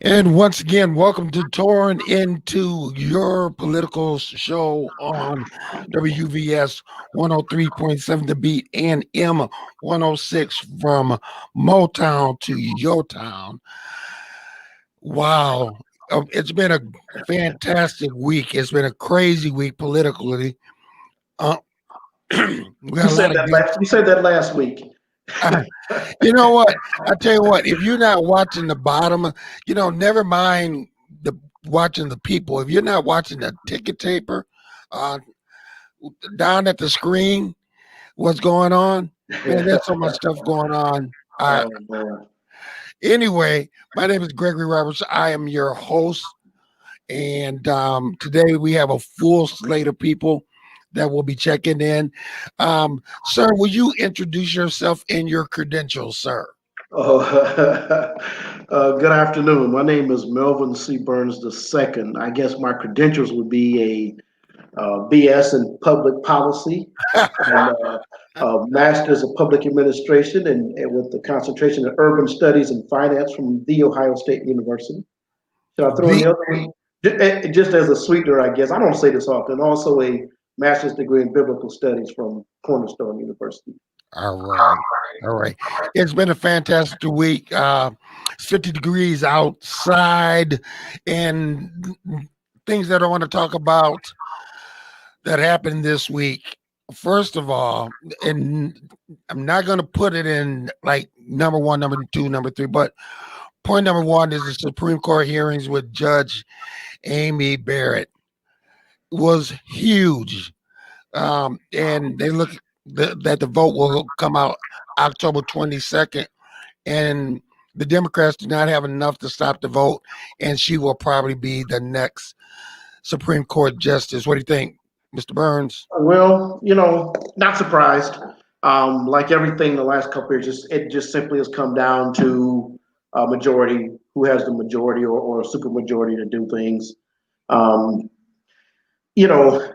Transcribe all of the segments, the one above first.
And once again, welcome to Torn Into Your Political Show on WVS 103.7 The Beat and M106 from Motown to Your Town. Wow. It's been a fantastic week. It's been a crazy week politically. Uh, we got a lot of You said that last week. You know what? I tell you what, if you're not watching the bottom, never mind watching the people. If you're not watching the ticket taper uh, down at the screen, what's going on? Man, there's so much stuff going on. Anyway, my name is Gregory Roberts. I am your host. And today we have a full slate of people that will be checking in. Sir, will you introduce yourself and your credentials, sir? Oh, good afternoon. My name is Melvin C. Burns II. I guess my credentials would be a BS in public policy, and, master's of public administration, and with the concentration in urban studies and finance from The Ohio State University. Should I throw in the other one? Just as a sweetener, I guess. I don't say this often. Also a master's degree in biblical studies from Cornerstone University. All right. It's been a fantastic week. It's 50 degrees outside, and things that I want to talk about that happened this week. First of all, and I'm not going to put it in like number one, number two, number three, but point number one is the Supreme Court hearings with Judge Amy Barrett was huge. And they look that the vote will come out October 22nd, and the Democrats do not have enough to stop the vote, and she will probably be the next Supreme Court justice. What do you think, Mr. Burns? Well, not surprised. Like everything the last couple of years, it just simply has come down to a majority, who has the majority or a super majority to do things.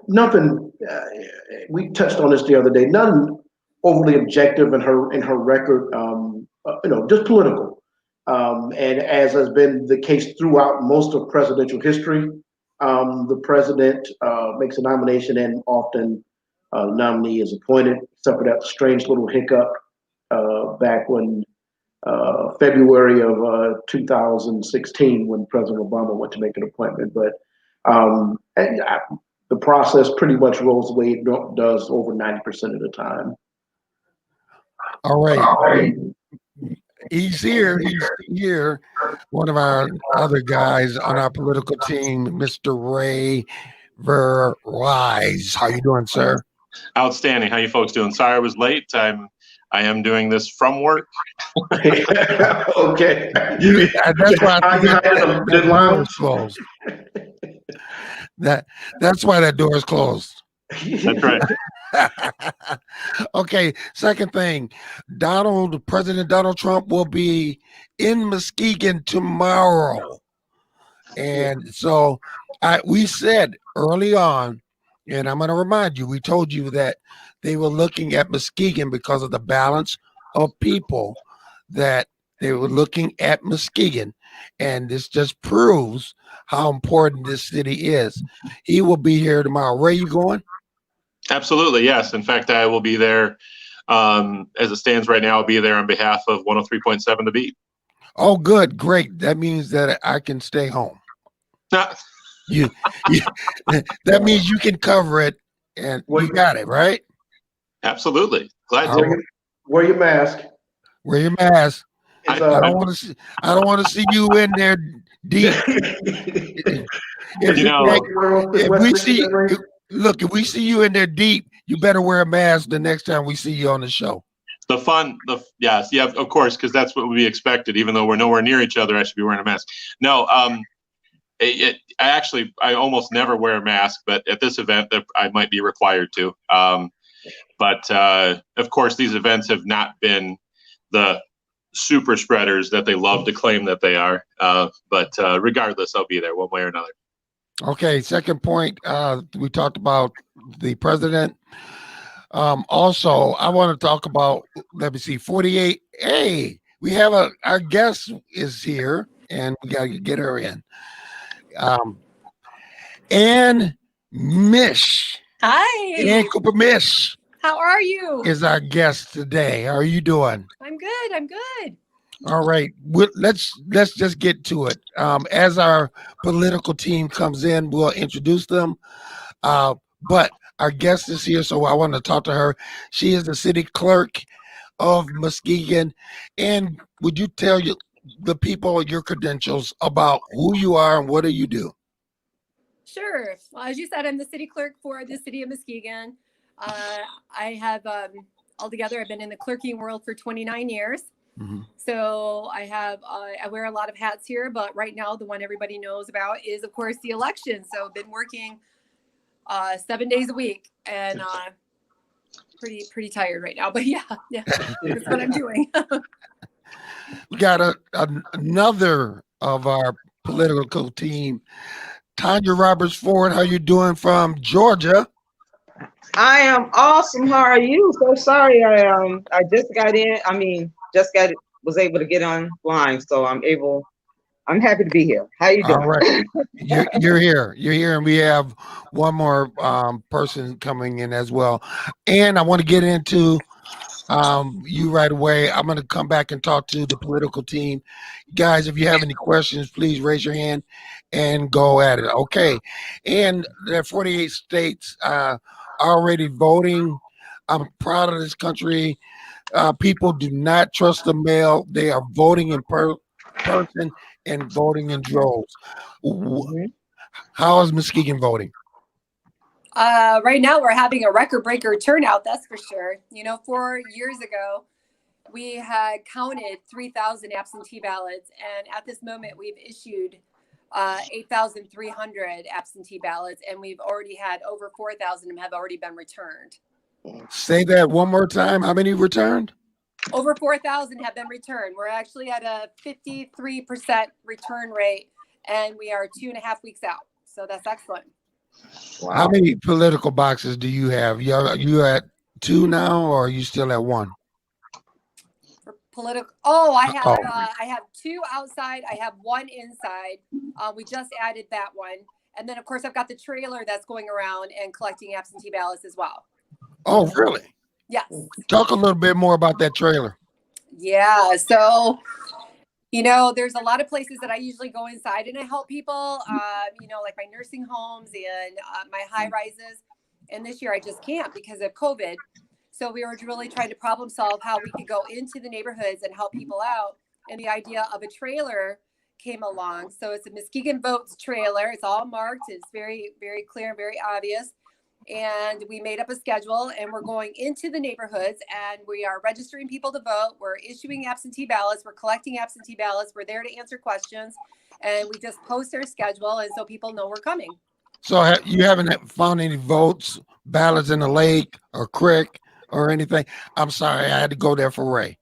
Nothing. We touched on this the other day. Nothing overly objective in her record. Just political. And as has been the case throughout most of presidential history, the president makes a nomination, and often the nominee is appointed. Except for that strange little hiccup back when February of 2016, when President Obama went to make an appointment, but. The process pretty much rolls the way it does over 90% of the time. All right. He's here. One of our other guys on our political team, Mr. Ray Verwise. How you doing, sir? Outstanding. How you folks doing? Sorry I was late. I am doing this from work. Okay. That's why the door is closed. That's why that door is closed. That's right. Okay. Second thing, President Donald Trump will be in Muskegon tomorrow, and so we said early on, and I'm going to remind you, we told you that they were looking at Muskegon because of the balance of people, that they were looking at Muskegon, and this just proves how important this city is. He will be here tomorrow. Where are you going? Absolutely, yes. In fact, I will be there. As it stands right now, I'll be there on behalf of 103.7 The Beat. Oh, good. Great. That means that I can stay home. That means you can cover it, and you got it, right? Absolutely. Glad to. Wear your mask. Wear your mask. I don't want to see you in there deep. If we see you in there deep, you better wear a mask the next time we see you on the show. Yes, of course, because that's what would be expected. Even though we're nowhere near each other, I should be wearing a mask. No, I almost never wear a mask, but at this event, I might be required to. But of course, these events have not been the super spreaders that they love to claim that they are. But regardless, I'll be there one way or another. Okay. Second point, we talked about the president. Also, I want to talk about, let me see, 48. Hey, we have our guest is here, and we got to get her in. And Mish, Hi. and Cooper Mish How are you? is our guest today. How are you doing? I'm good. I'm good. All right, let's just get to it. As our political team comes in, we'll introduce them. But our guest is here, so I want to talk to her. She is the city clerk of Muskegon. And would you tell the people your credentials about who you are and what do you do? Sure. Well, as you said, I'm the city clerk for the city of Muskegon. I have altogether, I've been in the clerking world for 29 years. Mm-hmm. So I have, I wear a lot of hats here, but right now the one everybody knows about is, of course, the election. So I've been working 7 days a week and pretty tired right now. But yeah, that's what I'm doing. We got another of our political team, Tanya Roberts Ford. How you doing from Georgia? I am awesome. How are you? So sorry, I just got in. Was able to get online, so I'm happy to be here. How you doing? All right, you're here. You're here, and we have one more person coming in as well. And I want to get into you right away. I'm going to come back and talk to the political team. Guys, if you have any questions, please raise your hand and go at it. Okay. And there are 48 states already voting. I'm proud of this country. People do not trust the mail. They are voting in person and voting in droves. Mhm. How is Muskegon voting? Right now we're having a record breaker turnout, that's for sure. 4 years ago, we had counted 3,000 absentee ballots. And at this moment, we've issued 8,300 absentee ballots. And we've already had over 4,000 have already been returned. Say that one more time. How many returned? Over 4,000 have been returned. We're actually at a 53% return rate. And we are 2.5 weeks out. So that's excellent. Wow. How many political boxes do you have? You at 2 now, or are you still at 1? For political, I have 2 outside. I have 1 inside. We just added that one, and then of course I've got the trailer that's going around and collecting absentee ballots as well. Oh, really? Yes. Talk a little bit more about that trailer. Yeah. So. There's a lot of places that I usually go inside and I help people, like my nursing homes and my high rises. And this year I just can't because of COVID. So we were really trying to problem solve how we could go into the neighborhoods and help people out. And the idea of a trailer came along. So it's a Muskegon Votes trailer. It's all marked. It's very, very clear and very obvious. And we made up a schedule and we're going into the neighborhoods and we are registering people to vote. We're issuing absentee ballots. We're collecting absentee ballots. We're there to answer questions and we just post our schedule. And so people know we're coming. So you haven't found any ballots in the lake or creek or anything? I'm sorry. I had to go there for Ray.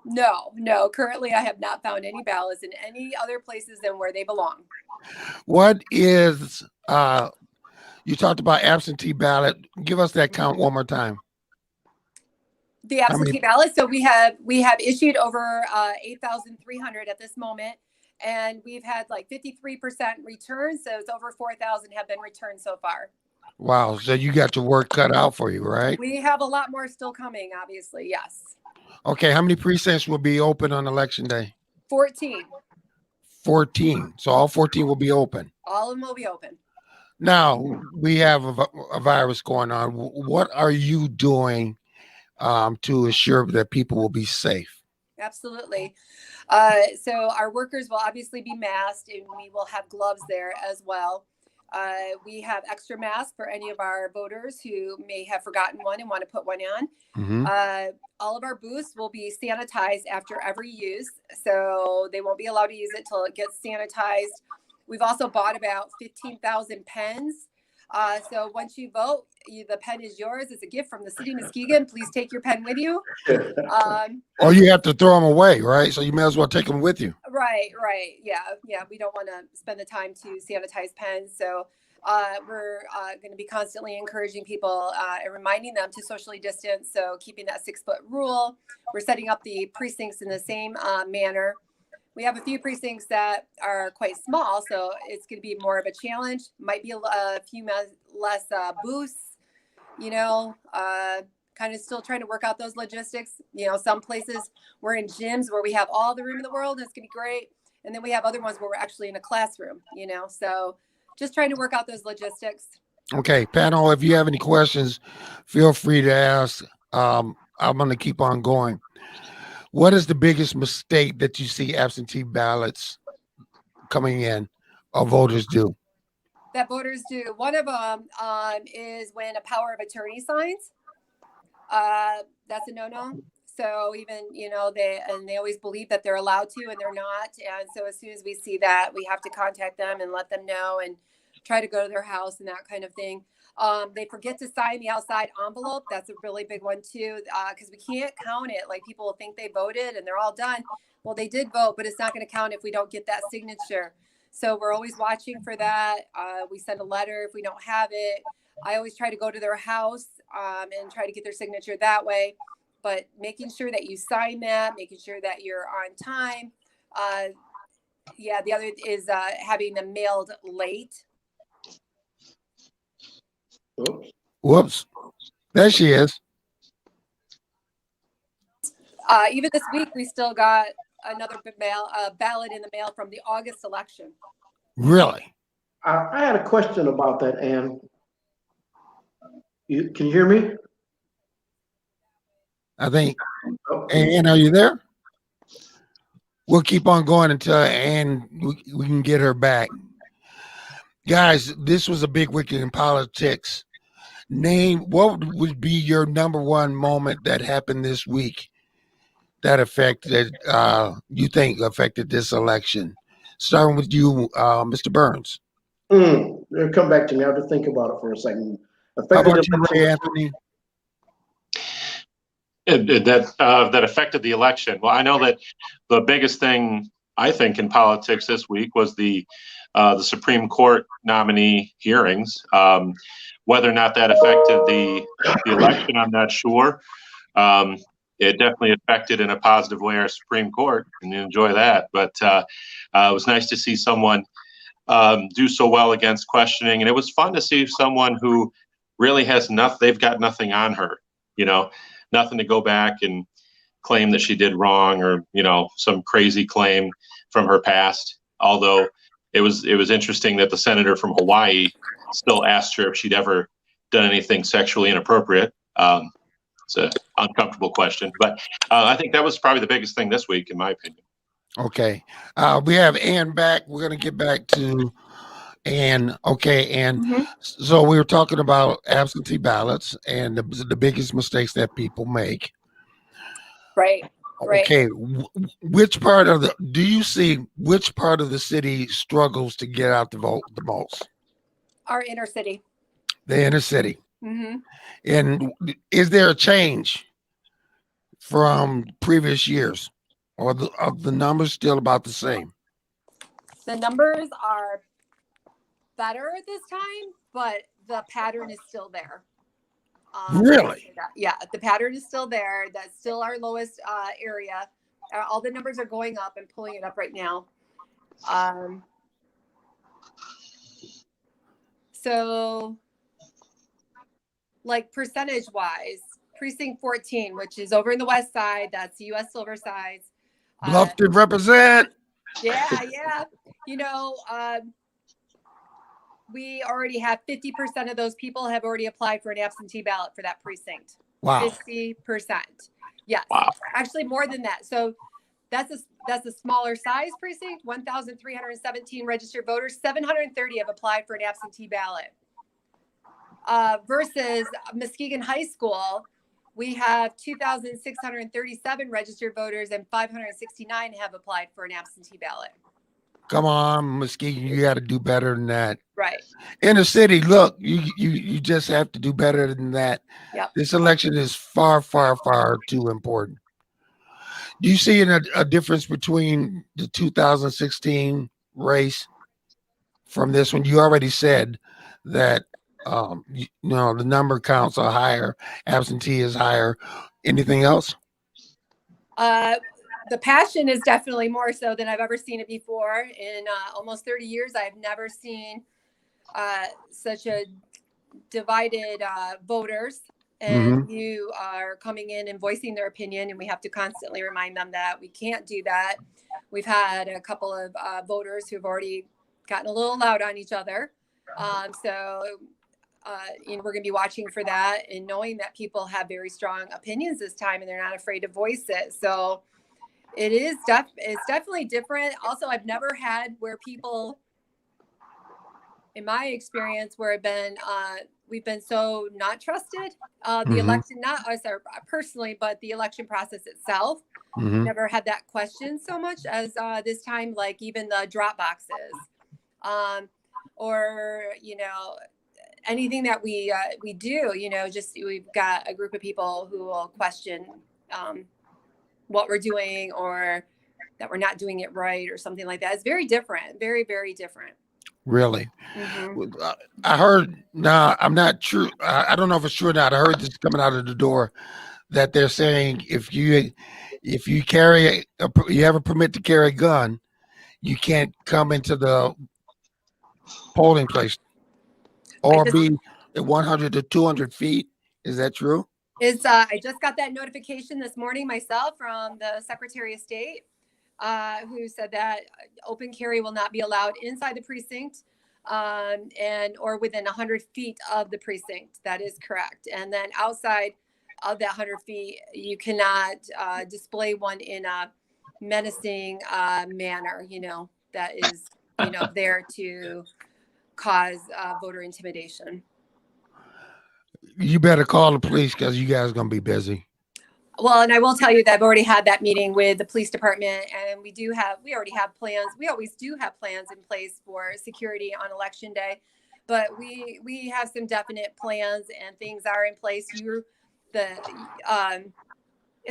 No. Currently, I have not found any ballots in any other places than where they belong. What is, you talked about absentee ballot. Give us that count one more time. The absentee ballots. So we have issued over 8,300 at this moment, and we've had like 53% return. So it's over 4,000 have been returned so far. Wow. So you got your work cut out for you, right? We have a lot more still coming, obviously. Yes. Okay. How many precincts will be open on election day? 14. 14. So all 14 will be open. All of them will be open. Now we have a virus going on. What are you doing to assure that people will be safe? Absolutely. So our workers will obviously be masked and we will have gloves there as well. We have extra masks for any of our voters who may have forgotten one and want to put one on. Mm-hmm. All of our booths will be sanitized after every use. So they won't be allowed to use it till it gets sanitized. We've also bought about 15,000 pens. So once you vote, the pen is yours. It's a gift from the city of Muskegon. Please take your pen with you. Or you have to throw them away, right? So you may as well take them with you. Right. Yeah. We don't want to spend the time to sanitize pens. So we're going to be constantly encouraging people and reminding them to socially distance. So keeping that 6-foot rule. We're setting up the precincts in the same manner. We have a few precincts that are quite small, so it's going to be more of a challenge. Might be a few less booths, you know, kind of still trying to work out those logistics. You know, some places we're in gyms where we have all the room in the world, and it's going to be great. And then we have other ones where we're actually in a classroom, you know, so just trying to work out those logistics. Okay, panel, if you have any questions, feel free to ask. I'm going to keep on going. What is the biggest mistake that you see absentee ballots coming in or voters do? That voters do. One of them is when a power of attorney signs. That's a no-no. So even, you know, they always believe that they're allowed to, and they're not. And so as soon as we see that, we have to contact them and let them know and try to go to their house and that kind of thing. They forget to sign the outside envelope. That's a really big one too, because we can't count it. Like, people will think they voted and they're all done. Well, they did vote, but it's not going to count if we don't get that signature. So we're always watching for that. We send a letter if we don't have it. I always try to go to their house and try to get their signature that way. But making sure that you sign that, making sure that you're on time. Yeah, the other is having them mailed late. Whoops. There she is. Even this week, we still got another ballot in the mail from the August election. Really? I had a question about that, Ann. Can you hear me? I think. Oh. Ann, are you there? We'll keep on going until Ann, we can get her back. Guys, this was a big week in politics. Name, what would be your number one moment that happened this week that affected, you think affected this election? Starting with you, Mr. Burns. It'll come back to me. I have to think about it for a second. How about you, Ray Anthony? That affected the election. Well, I know that the biggest thing I think in politics this week was the Supreme Court nominee hearings. Whether or not that affected the election, I'm not sure. It definitely affected in a positive way our Supreme Court, and enjoy that. But it was nice to see someone do so well against questioning, and it was fun to see someone who really has nothing. They've got nothing on her, you know, nothing to go back and claim that she did wrong, or, you know, some crazy claim from her past. Although it was interesting that the senator from Hawaii still asked her if she'd ever done anything sexually inappropriate. It's an uncomfortable question, but I think that was probably the biggest thing this week, in my opinion. Okay. We have Ann back. We're going to get back to Ann. Okay, Ann. Mm-hmm. So we were talking about absentee ballots and the biggest mistakes that people make. Right. Right. Okay. Which part of do you see which part of the city struggles to get out the vote the most? Our inner city. The inner city. Mm-hmm. And is there a change from previous years, or are the numbers still about the same? The numbers are better this time, but the pattern is still there. Really? Yeah, the pattern is still there. That's still our lowest area. All the numbers are going up. I'm pulling it up right now. So, like, percentage wise, precinct 14, which is over in the west side, that's US Silver Sides. Bluffton represent. Yeah. You know, we already have 50% of those people have already applied for an absentee ballot for that precinct. Wow. 50%. Yes. Wow. Actually, more than that. So that's a smaller size precinct. 1,317 registered voters. 730 have applied for an absentee ballot. Versus Muskegon High School, we have 2,637 registered voters and 569 have applied for an absentee ballot. Come on, Muskegon, you got to do better than that. Right. Inner city, look, you just have to do better than that. Yep. This election is far, far, far too important. Do you see a difference between the 2016 race from this one? You already said that you know, the number counts are higher, absentee is higher. Anything else? the passion is definitely more so than I've ever seen it before. In almost 30 years, I've never seen such a divided voters, and you are coming in and voicing their opinion, and we have to constantly remind them that we can't do that. We've had a couple of voters who've already gotten a little loud on each other. We're going to be watching for that and knowing that people have very strong opinions this time and they're not afraid to voice it. So it's definitely different. Also, I've never had where people, in my experience, where we've been so not trusted. The election, not us personally, but the election process itself. Never had that question so much as this time, like even the drop boxes, or anything that we do. We've got a group of people who will question what we're doing or that we're not doing it right or something like that. It's very different, very, very different. Really? I heard, now I'm not true. I don't know if it's true or not. I heard this coming out of the door that they're saying if you carry you have a permit to carry a gun, you can't come into the polling place or be at 100 to 200 feet. Is that true? I just got that notification this morning myself from the Secretary of State, who said that open carry will not be allowed inside the precinct or within 100 feet of the precinct. That is correct. And then outside of that 100 feet, you cannot display one in a menacing manner, that is, there to cause voter intimidation. You better call the police because you guys are going to be busy. Well, and I will tell you that I've already had that meeting with the police department, and we already have plans. We always do have plans in place for security on election day, but we have some definite plans and things are in place. It's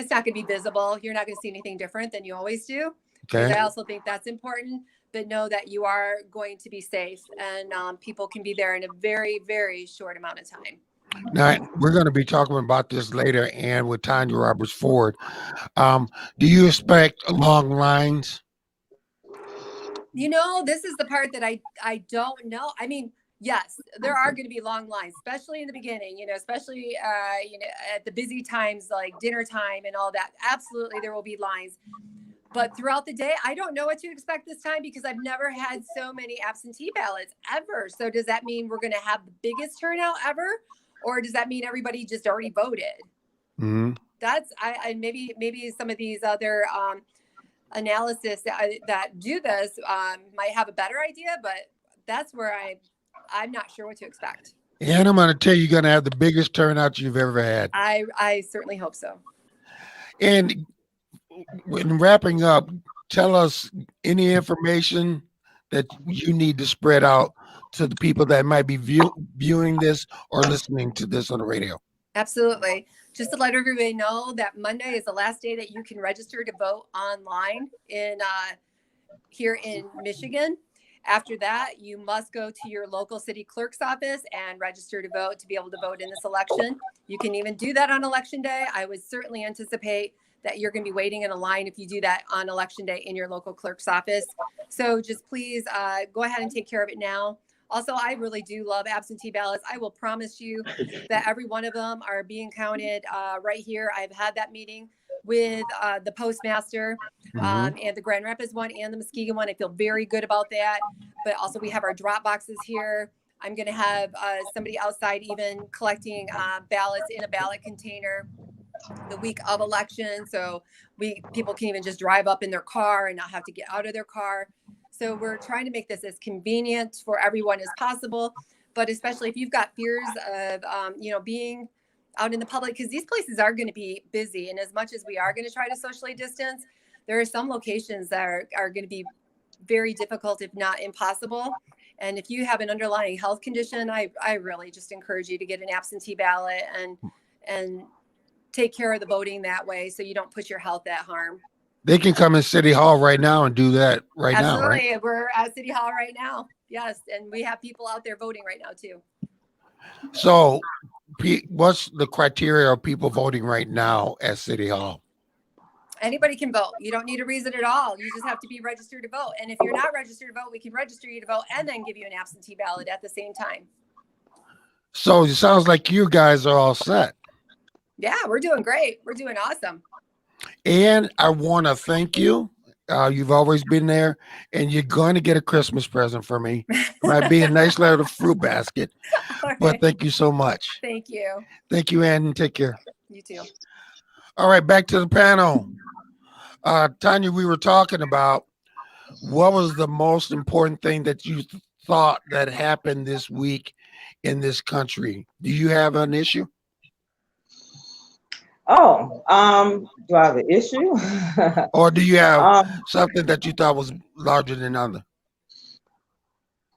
not going to be visible. You're not going to see anything different than you always do. Okay. I also think that's important, but know that you are going to be safe and people can be there in a very, very short amount of time. Now, we're going to be talking about this later and with Tanya Roberts Ford. Do you expect long lines? This is the part that I don't know. I mean, yes, there are going to be long lines, especially in the beginning, especially, at the busy times like dinner time and all that. Absolutely, there will be lines. But throughout the day, I don't know what to expect this time because I've never had so many absentee ballots ever. So does that mean we're going to have the biggest turnout ever? Or does that mean everybody just already voted? That's maybe some of these other analysis that do this might have a better idea, but that's where I'm not sure what to expect. And I'm going to tell you, you're going to have the biggest turnout you've ever had. I certainly hope so. And when wrapping up, tell us any information that you need to spread out to the people that might be viewing this or listening to this on the radio. Absolutely. Just to let everybody know that Monday is the last day that you can register to vote online here in Michigan. After that, you must go to your local city clerk's office and register to vote to be able to vote in this election. You can even do that on election day. I would certainly anticipate that you're going to be waiting in a line if you do that on election day in your local clerk's office. So just please go ahead and take care of it now. Also, I really do love absentee ballots. I will promise you that every one of them are being counted right here. I've had that meeting with the postmaster and the Grand Rapids one and the Muskegon one. I feel very good about that. But also we have our drop boxes here. I'm going to have somebody outside even collecting ballots in a ballot container the week of election. So people can even just drive up in their car and not have to get out of their car. So we're trying to make this as convenient for everyone as possible, but especially if you've got fears of, being out in the public, because these places are going to be busy. And as much as we are going to try to socially distance, there are some locations that are going to be very difficult, if not impossible. And if you have an underlying health condition, I really just encourage you to get an absentee ballot and take care of the voting that way so you don't put your health at harm. They can come in City Hall right now and do that now, right? Absolutely. We're at City Hall right now. Yes. And we have people out there voting right now too. So what's the criteria of people voting right now at City Hall? Anybody can vote. You don't need a reason at all. You just have to be registered to vote. And if you're not registered to vote, we can register you to vote and then give you an absentee ballot at the same time. So it sounds like you guys are all set. Yeah, we're doing great. We're doing awesome. And I want to thank you. You've always been there, and you're going to get a Christmas present for me. It might be a nice little fruit basket, but thank you so much. Thank you. Thank you, Ann, and take care. You too. All right, back to the panel. Tanya, we were talking about what was the most important thing that you thought that happened this week in this country. Do you have an issue? Oh, do I have an issue? Or do you have something that you thought was larger than other?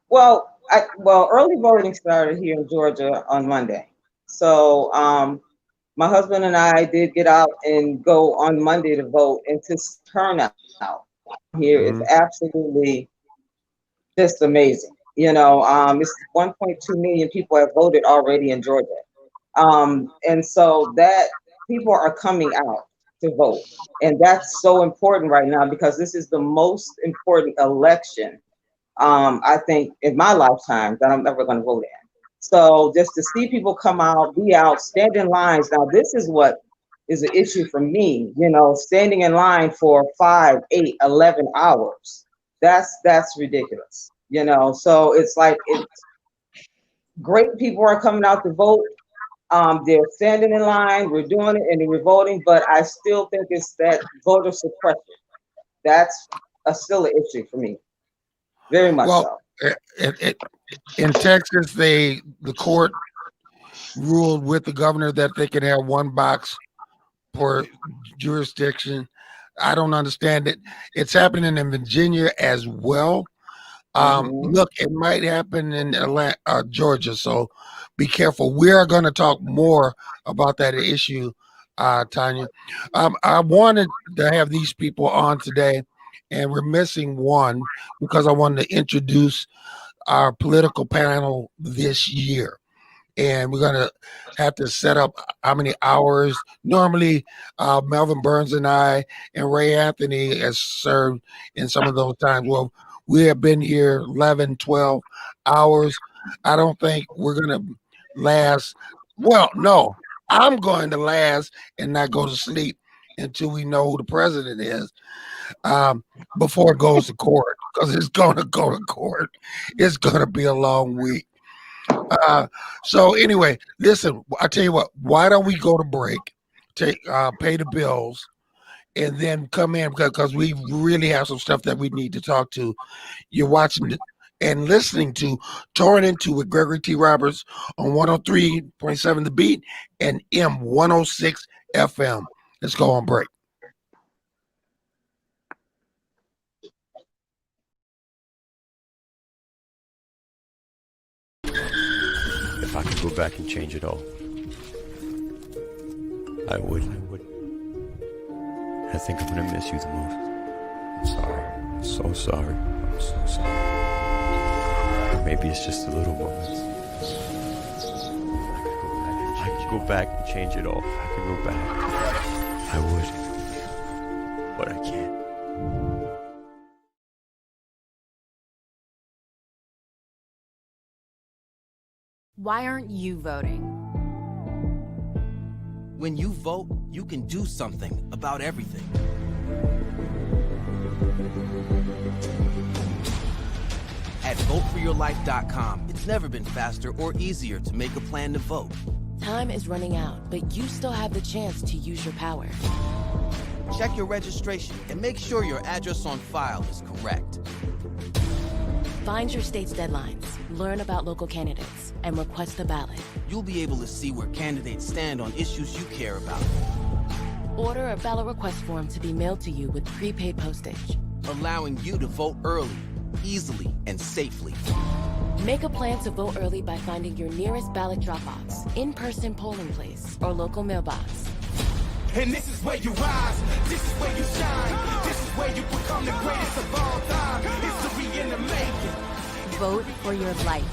Well, early voting started here in Georgia on Monday. So my husband and I did get out and go on Monday to vote, and to turnout here is absolutely just amazing. You know, it's 1.2 million people have voted already in Georgia. And so that people are coming out to vote. And that's so important right now because this is the most important election, I think, in my lifetime that I'm ever going to vote in. So just to see people come out, be out, stand in lines. Now, this is what is an issue for me, you know, standing in line for 5, 8, 11 hours. That's ridiculous, you know. So it's like, it's great people are coming out to vote. They're standing in line, we're doing it, and we're voting, but I still think it's that voter suppression. That's still an issue for me. Very much so. In Texas, the court ruled with the governor that they can have one box per jurisdiction. I don't understand it. It's happening in Virginia as well. Look, it might happen in Atlanta, Georgia, so be careful. We are going to talk more about that issue, Tanya. I wanted to have these people on today, and we're missing one because I wanted to introduce our political panel this year. And we're going to have to set up how many hours. Normally, Melvin Burns and I and Ray Anthony has served in some of those times. Well, we have been here 11, 12 hours. I don't think we're going to last. Well, no, I'm going to last and not go to sleep until we know who the president is before it goes to court, because it's going to go to court. It's going to be a long week. So anyway, listen, I tell you what, why don't we go to break, pay the bills, and then come in because we really have some stuff that we need to talk to. You're watching and listening to Torn Into with Gregory T. Roberts on 103.7 The Beat and M106 FM. Let's go on break. If I could go back and change it all, I would. I think I'm gonna miss you the most. I'm sorry. I'm so sorry. I'm so sorry. Maybe it's just the little moments. I could go back and change it all. If I could go back, I would. But I can't. Why aren't you voting? When you vote, you can do something about everything. At voteforyourlife.com, it's never been faster or easier to make a plan to vote. Time is running out, but you still have the chance to use your power. Check your registration and make sure your address on file is correct. Find your state's deadlines, learn about local candidates, and request a ballot. You'll be able to see where candidates stand on issues you care about. Order a ballot request form to be mailed to you with prepaid postage, allowing you to vote early, easily, and safely. Make a plan to vote early by finding your nearest ballot drop-box, in-person polling place, or local mailbox. And this is where you rise, this is where you shine, this is where you become the greatest of all time. History in the making. Vote for your life.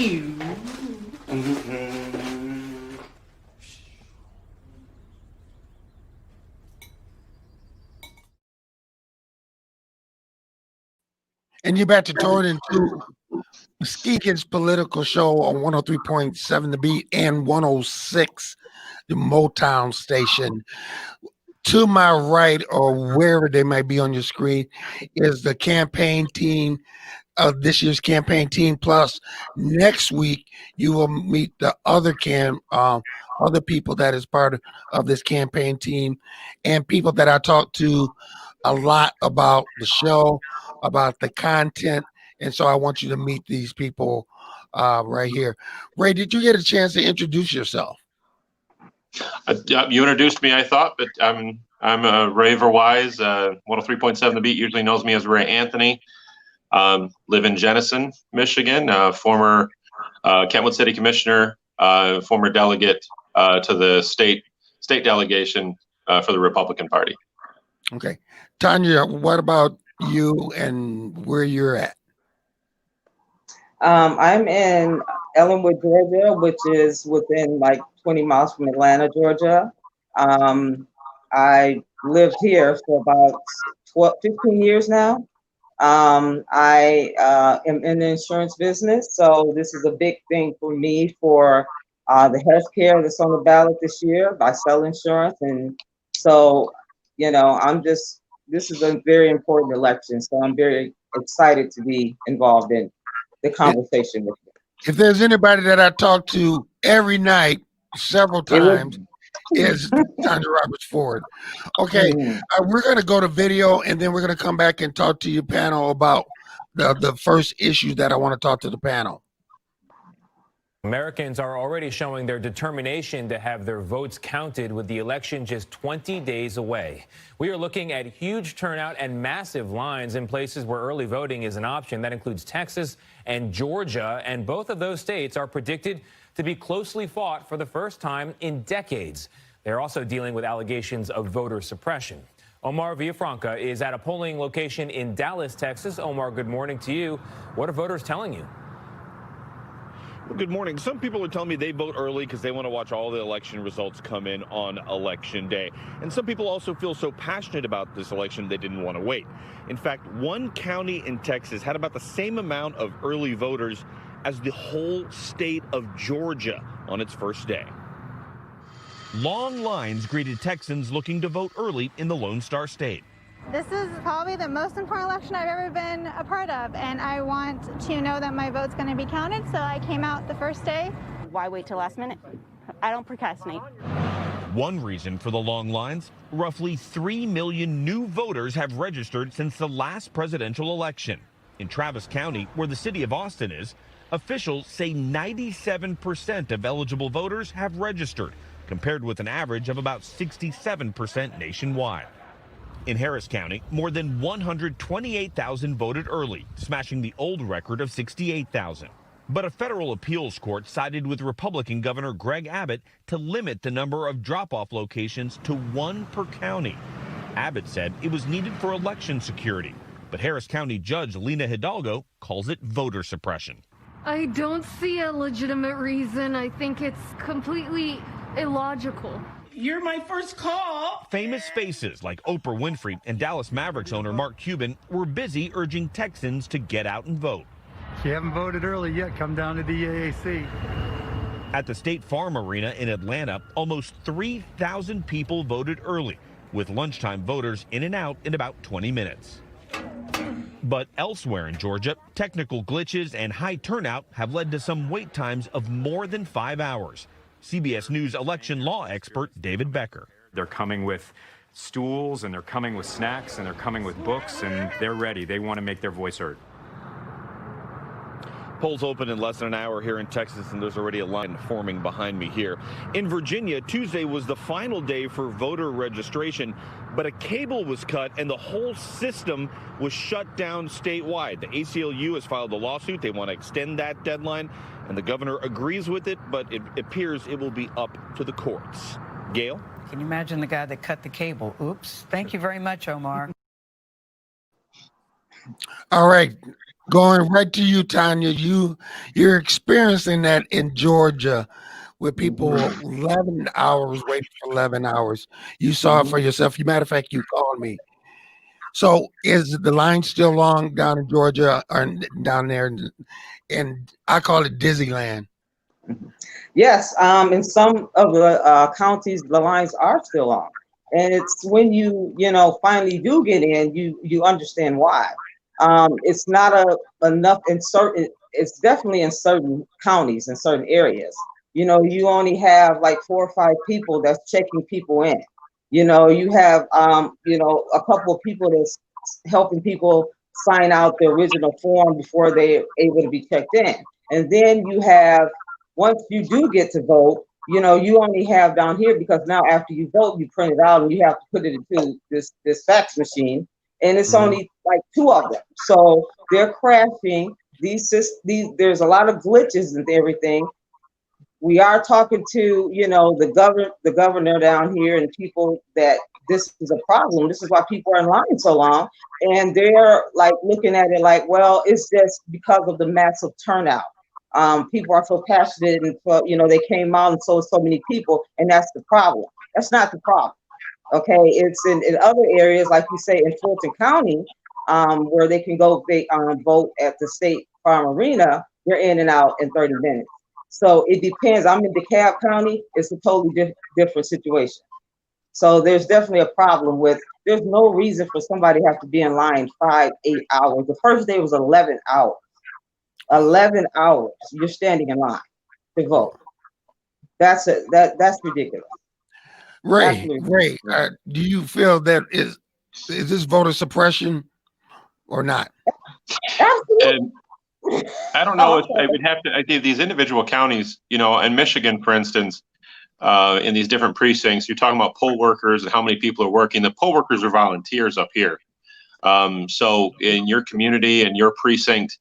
And you're about to turn into Muskegon's political show on 103.7 The Beat and 106, the Motown station. To my right, or wherever they might be on your screen, is the campaign team of this year's campaign team. Plus, next week you will meet the other other people that is part of this campaign team, and people that I talk to a lot about the show, about the content, and so I want you to meet these people right here. Ray, did you get a chance to introduce yourself? You introduced me, I thought, but I'm Ray Verwise. 103.7 The Beat usually knows me as Ray Anthony. Live in Jenison, Michigan. Former Kentwood City Commissioner, former delegate to the state delegation for the Republican Party. Okay, Tanya, what about you and where you're at? I'm in Ellenwood, Georgia, which is within like 20 miles from Atlanta, Georgia. I lived here for about 15 years now. I am in the insurance business, so this is a big thing for me for the healthcare that's on the ballot this year. I sell insurance, and so, this is a very important election, so I'm very excited to be involved in the conversation with you. If there's anybody that I talk to every night, several times, is Tanya Roberts Ford. Okay, we're going to go to video, and then we're going to come back and talk to your panel about the first issue that I want to talk to the panel. Americans are already showing their determination to have their votes counted with the election just 20 days away. We are looking at huge turnout and massive lines in places where early voting is an option. That includes Texas and Georgia, and both of those states are predicted to be closely fought for the first time in decades. They're also dealing with allegations of voter suppression. Omar Villafranca is at a polling location in Dallas, Texas. Omar, good morning to you. What are voters telling you? Well, good morning. Some people are telling me they vote early because they want to watch all the election results come in on Election Day. And some people also feel so passionate about this election they didn't want to wait. In fact, one county in Texas had about the same amount of early voters as the whole state of Georgia on its first day. Long lines greeted Texans looking to vote early in the Lone Star State. This is probably the most important election I've ever been a part of, and I want to know that my vote's going to be counted, so I came out the first day. Why wait till last minute? I don't procrastinate. One reason for the long lines, roughly 3 million new voters have registered since the last presidential election. In Travis County, where the city of Austin is, officials say 97% of eligible voters have registered, compared with an average of about 67% nationwide. In Harris County, more than 128,000 voted early, smashing the old record of 68,000. But a federal appeals court sided with Republican Governor Greg Abbott to limit the number of drop-off locations to 1 per county. Abbott said it was needed for election security, but Harris County Judge Lena Hidalgo calls it voter suppression. I don't see a legitimate reason. I think it's completely illogical. You're my first call. Famous faces like Oprah Winfrey and Dallas Mavericks owner Mark Cuban were busy urging Texans to get out and vote. If you haven't voted early yet, come down to the AAC. At the State Farm Arena in Atlanta, almost 3,000 people voted early, with lunchtime voters in and out in about 20 minutes. But elsewhere in Georgia, technical glitches and high turnout have led to some wait times of more than 5 hours. CBS News election law expert David Becker. They're coming with stools, and they're coming with snacks, and they're coming with books, and they're ready. They want to make their voice heard. Polls open in less than an hour here in Texas, and there's already a line forming behind me here. In Virginia, Tuesday was the final day for voter registration, but a cable was cut and the whole system was shut down statewide. The ACLU has filed a lawsuit. They want to extend that deadline, and the governor agrees with it, but it appears it will be up to the courts. Gail? Can you imagine the guy that cut the cable? Oops. Thank you very much, Omar. All right. Going right to you, Tanya. You're experiencing that in Georgia, where people 11 hours waiting for 11 hours. You saw it for yourself. Matter of fact, you called me. So is the line still long down in Georgia or down there? And I call it Disneyland. Yes, in some of the counties, the lines are still long, and it's when you finally do get in, you understand why. It's not enough in certain. It's definitely in certain counties in certain areas. You only have like 4 or 5 people that's checking people in. You have a couple of people that's helping people sign out the original form before they're able to be checked in, and then you have once you do get to vote, you only have down here because now after you vote, you print it out and you have to put it into this fax machine, and it's only like 2 of them. So they're crashing. These there's a lot of glitches and everything. We are talking to the governor down here and people that this is a problem. This is why people are in line so long, and they're like looking at it like, well, it's just because of the massive turnout. People are so passionate and they came out and so many people, and that's the problem. That's not the problem. Okay, it's in other areas, like you say, in Fulton County, where they can go vote at the State Farm Arena. They're in and out in 30 minutes. So it depends. I'm in DeKalb County. It's a totally different situation. So there's definitely a problem with. There's no reason for somebody to have to be in line 5, 8 hours. The first day was 11 hours. 11 hours you're standing in line to vote. That's ridiculous. Ray, do you feel that is this voter suppression or not? Absolutely. I don't know if I would have to. I think these individual counties, in Michigan, for instance, in these different precincts, you're talking about poll workers and how many people are working. The poll workers are volunteers up here. So in your community and your precinct,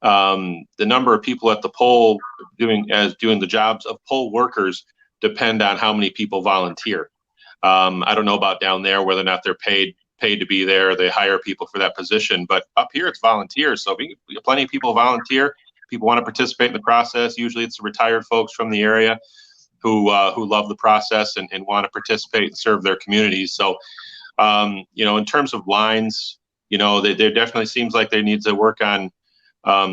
the number of people at the poll doing the jobs of poll workers depend on how many people volunteer. I don't know about down there whether or not they're paid to be there. They hire people for that position, but up here it's volunteers. So plenty of people volunteer. People want to participate in the process. Usually it's retired folks from the area who love the process and want to participate and serve their communities. So in terms of lines, there definitely seems like they need to work on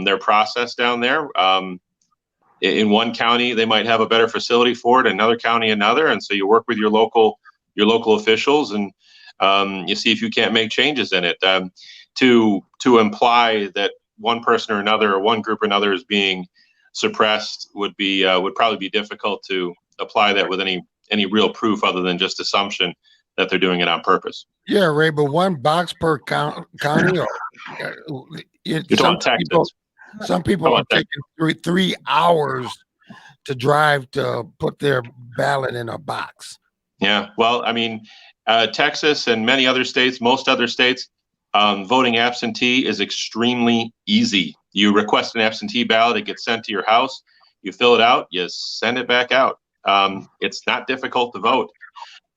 their process down there. In one county, they might have a better facility for it. In another county, another. And so you work with your local officials and you see if you can't make changes in it. To imply that one person or another or one group or another is being suppressed would probably be difficult to apply that with any real proof other than just assumption that they're doing it on purpose. Yeah, Ray, but 1 box per county. Some people are taking 3 hours to drive to put their ballot in a box. Yeah, well, I mean, Texas and many other states, most other states, voting absentee is extremely easy. You request an absentee ballot, it gets sent to your house, you fill it out, you send it back out. It's not difficult to vote.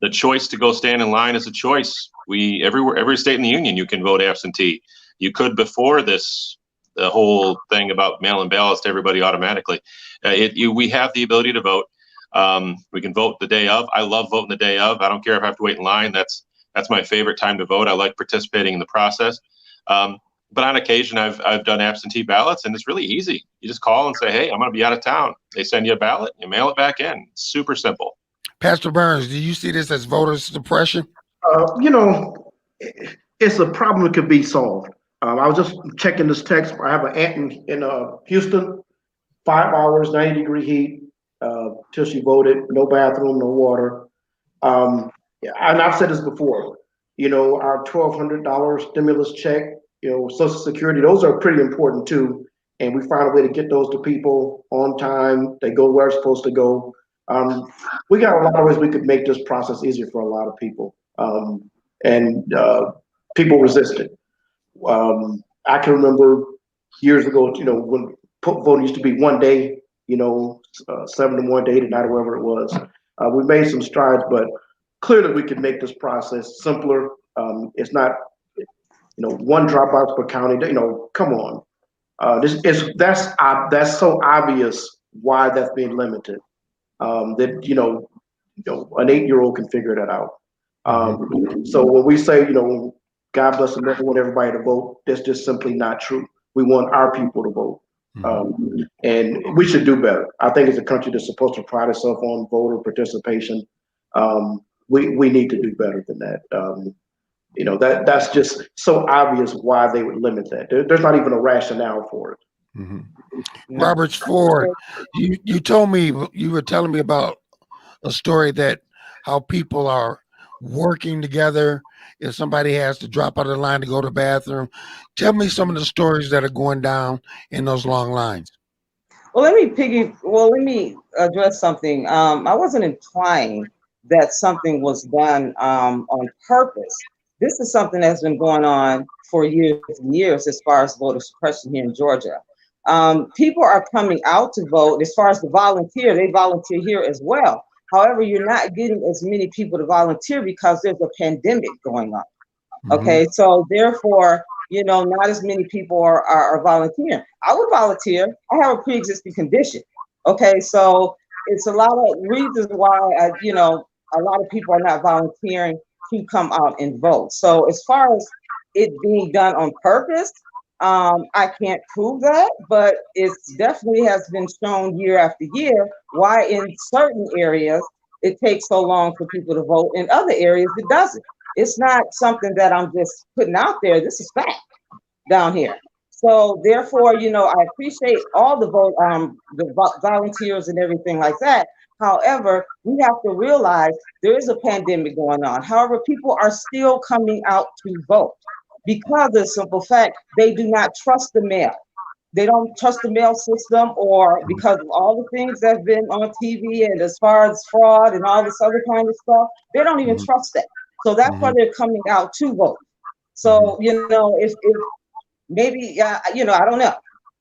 The choice to go stand in line is a choice. Every state in the union, you can vote absentee. You could before this, the whole thing about mail-in ballots to everybody automatically. We have the ability to vote. We can vote the day of. I love voting the day of. I don't care if I have to wait in line. That's my favorite time to vote. I like participating in the process. But on occasion, I've done absentee ballots, and it's really easy. You just call and say, "Hey, I'm going to be out of town." They send you a ballot. You mail it back in. It's super simple. Pastor Burns, do you see this as voter suppression? It's a problem that could be solved. I was just checking this text. I have an aunt in Houston, 5 hours, 90-degree heat till she voted. No bathroom, no water. And I've said this before. Our $1,200 stimulus check, Social Security, those are pretty important too. And we find a way to get those to people on time. They go where it's supposed to go. We got a lot of ways we could make this process easier for a lot of people. And people resist it. I can remember years ago, when voting used to be one day, 7 to 1 day tonight or wherever it was. We made some strides, but clearly we could make this process simpler. It's not, 1 drop box per county. Come on. That's so obvious why that's being limited. That an 8-year-old can figure that out. So when we say, God bless America, we want everybody to vote, that's just simply not true. We want our people to vote. And we should do better. I think as a country that's supposed to pride itself on voter participation, we need to do better than that. That's just so obvious why they would limit that. There's not even a rationale for it. Roberts Ford, you were telling me about a story that how people are working together if somebody has to drop out of the line to go to the bathroom. Tell me some of the stories that are going down in those long lines. Well, let me address something. I wasn't implying that something was done on purpose. This is something that's been going on for years and years as far as voter suppression here in Georgia. People are coming out to vote. As far as the volunteer, they volunteer here as well. However, you're not getting as many people to volunteer because there's a pandemic going on. Okay, so therefore, not as many people are volunteering. I would volunteer. I have a pre-existing condition. Okay, so it's a lot of reasons why a lot of people are not volunteering to come out and vote. So as far as it being done on purpose, I can't prove that, but it definitely has been shown year after year why in certain areas it takes so long for people to vote. In other areas, it doesn't. It's not something that I'm just putting out there. This is fact down here. So therefore, I appreciate all the volunteers and everything like that. However, we have to realize there is a pandemic going on. However, people are still coming out to vote because of the simple fact they do not trust the mail. They don't trust the mail system, or because of all the things that have been on TV and as far as fraud and all this other kind of stuff, they don't even trust that. So that's why they're coming out to vote. So, if maybe, I don't know.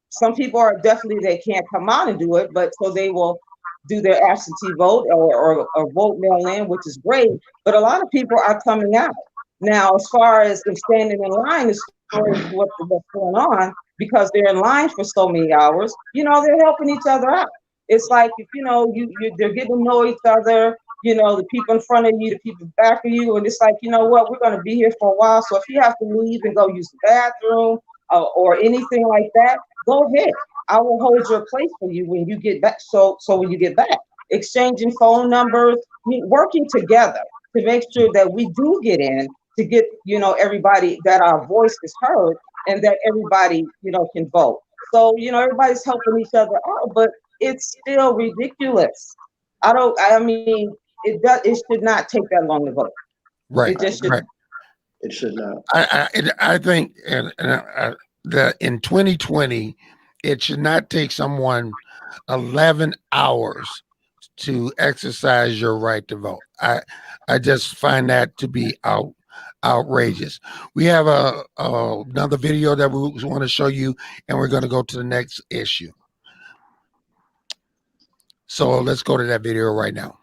Some people are definitely, they can't come out and do it, but so they will do their absentee vote or vote mail in, which is great. But a lot of people are coming out. Now, as far as them standing in line, as far as what's going on, because they're in line for so many hours, they're helping each other out. It's like, if, they're getting to know each other, the people in front of you, the people back of you, and it's like, what, we're going to be here for a while. So if you have to leave and go use the bathroom or anything like that, go ahead. I will hold your place for you when you get back. So when you get back, exchanging phone numbers, working together to make sure that we do get in, to get, everybody, that our voice is heard and that everybody, can vote. So, everybody's helping each other out, but it's still ridiculous. It should not take that long to vote. Right. It just should. Right. It should not. I think that in 2020, it should not take someone 11 hours to exercise your right to vote. I just find that to be outrageous. We have another video that we want to show you, and we're going to go to the next issue. So let's go to that video right now.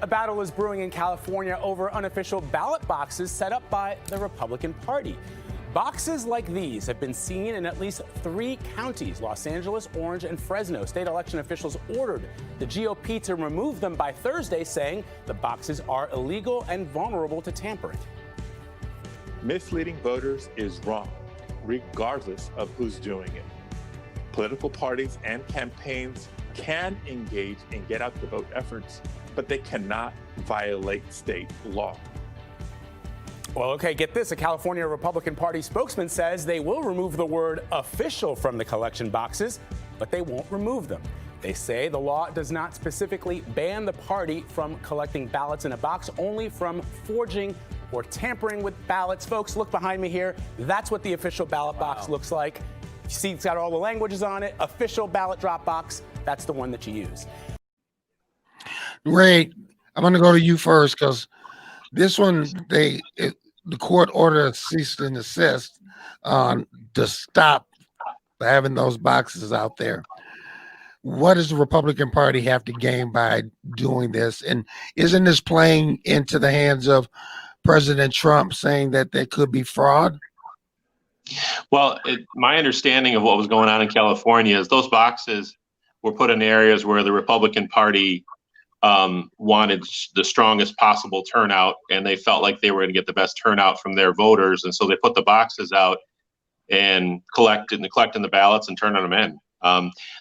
A battle is brewing in California over unofficial ballot boxes set up by the Republican Party. Boxes like these have been seen in at least 3 counties, Los Angeles, Orange, and Fresno. State election officials ordered the GOP to remove them by Thursday, saying the boxes are illegal and vulnerable to tampering. Misleading voters is wrong, regardless of who's doing it. Political parties and campaigns can engage in get out the vote efforts, but they cannot violate state law. Well, okay, get this. A California Republican Party spokesman says they will remove the word official from the collection boxes, but they won't remove them. They say the law does not specifically ban the party from collecting ballots in a box, only from forging or tampering with ballots. Folks, look behind me here. That's what the official ballot box looks like. You see, it's got all the languages on it. Official ballot drop box. That's the one that you use. Ray, I'm going to go to you first because this one, the court ordered cease and desist to stop having those boxes out there. What does the Republican Party have to gain by doing this? And isn't this playing into the hands of President Trump saying that there could be fraud? Well, my understanding of what was going on in California is those boxes were put in areas where the Republican Party wanted the strongest possible turnout, and they felt like they were going to get the best turnout from their voters, and so they put the boxes out and collecting the ballots and turning them in.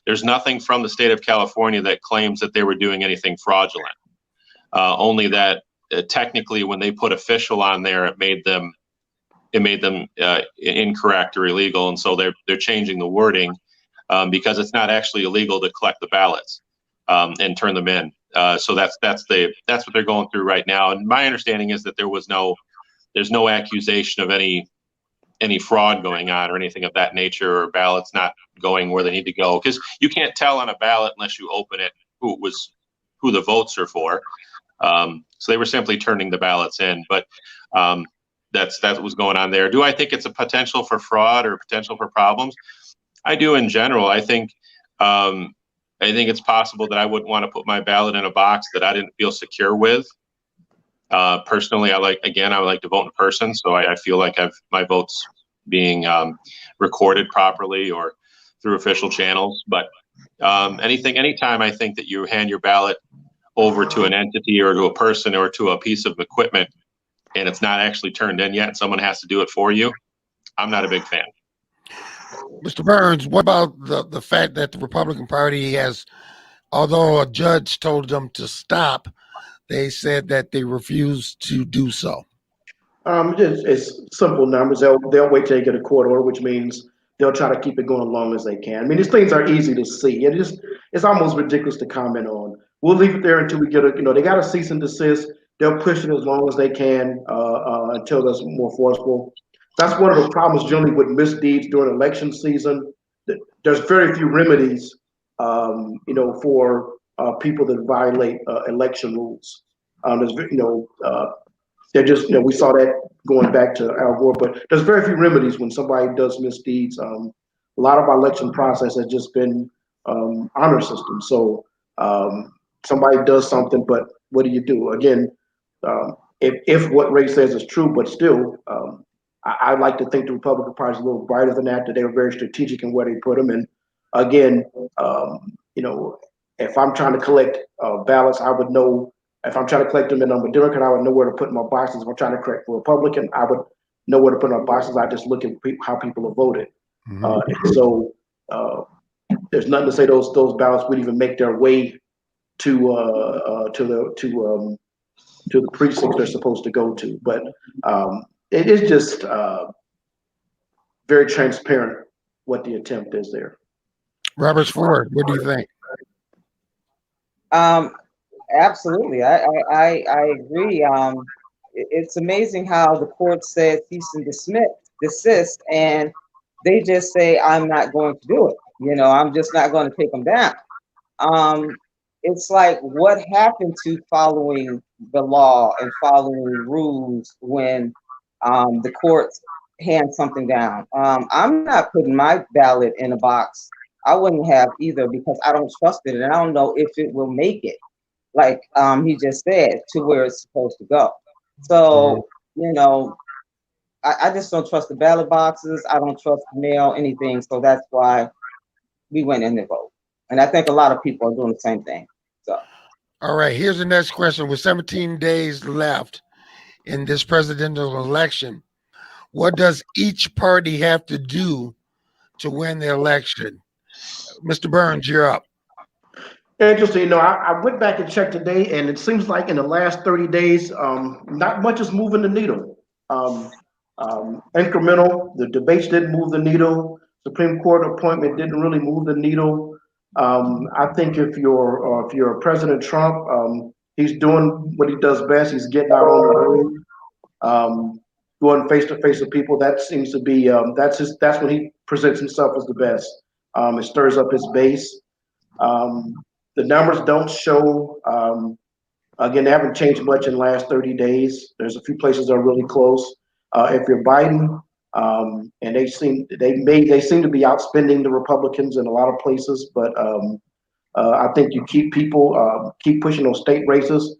There's nothing from the state of California that claims that they were doing anything fraudulent. Only that technically, when they put official on there, it made them incorrect or illegal, and so they're changing the wording because it's not actually illegal to collect the ballots and turn them in. So that's what they're going through right now. And my understanding is that there's no accusation of any fraud going on or anything of that nature, or ballots not going where they need to go, because you can't tell on a ballot unless you open it who the votes are for. So they were simply turning the ballots in, but that's what was going on there. Do I think it's a potential for fraud or potential for problems? I do in general. I think it's possible that I wouldn't want to put my ballot in a box that I didn't feel secure with. Personally, I would like to vote in person, so I feel like my votes being recorded properly or through official channels. But anytime I think that you hand your ballot over to an entity or to a person or to a piece of equipment and it's not actually turned in yet and someone has to do it for you, I'm not a big fan. Mr. Burns, what about the fact that the Republican Party has, although a judge told them to stop, they said that they refused to do so? It's simple numbers. They'll wait till they get a court order, which means they'll try to keep it going as long as they can. I mean, these things are easy to see. It's almost ridiculous to comment on. We'll leave it there until we get they got a cease and desist. They'll push it as long as they can until there's more forceful. That's one of the problems generally with misdeeds during election season. There's very few remedies, for people that violate election rules. They're just, we saw that going back to Al Gore, but there's very few remedies when somebody does misdeeds. A lot of our election process has just been honor system. So somebody does something, but what do you do? Again, if what Ray says is true, but still, I like to think the Republican Party is a little brighter than that they were very strategic in where they put them. And again, if I'm trying to collect ballots, I would know. If I'm trying to collect them and I'm a Democrat, I would know where to put my boxes. If I'm trying to collect for Republican, I would know where to put my boxes. I just look at how people have voted. So there's nothing to say those ballots would even make their way to the precincts they're supposed to go to. But it is just very transparent what the attempt is there. Robert Ford, what do you think? Absolutely, I agree. It's amazing how the court said cease and desist, and they just say, I'm not going to do it. I'm just not going to take them down. It's like, what happened to following the law and following rules when the courts hand something down? I'm not putting my ballot in a box. I wouldn't have either, because I don't trust it, and I don't know if it will make it, like he just said, to where it's supposed to go. So, I just don't trust the ballot boxes. I don't trust the mail, anything. So that's why we went in to vote. And I think a lot of people are doing the same thing. So, all right, here's the next question. With 17 days left in this presidential election, what does each party have to do to win the election? Mr. Burns, you're up. Interesting. I went back and checked today, and it seems like in the last 30 days, not much is moving the needle. Incremental, the debates didn't move the needle. Supreme Court appointment didn't really move the needle. I think if you're President Trump, he's doing what he does best. He's getting out on the road, going face to face with people. That seems to be that's when he presents himself as the best. It stirs up his base. The numbers don't show. Again, they haven't changed much in the last 30 days. There's a few places that are really close. If you're Biden, and they seem to be outspending the Republicans in a lot of places, but I think you keep keep pushing those state races,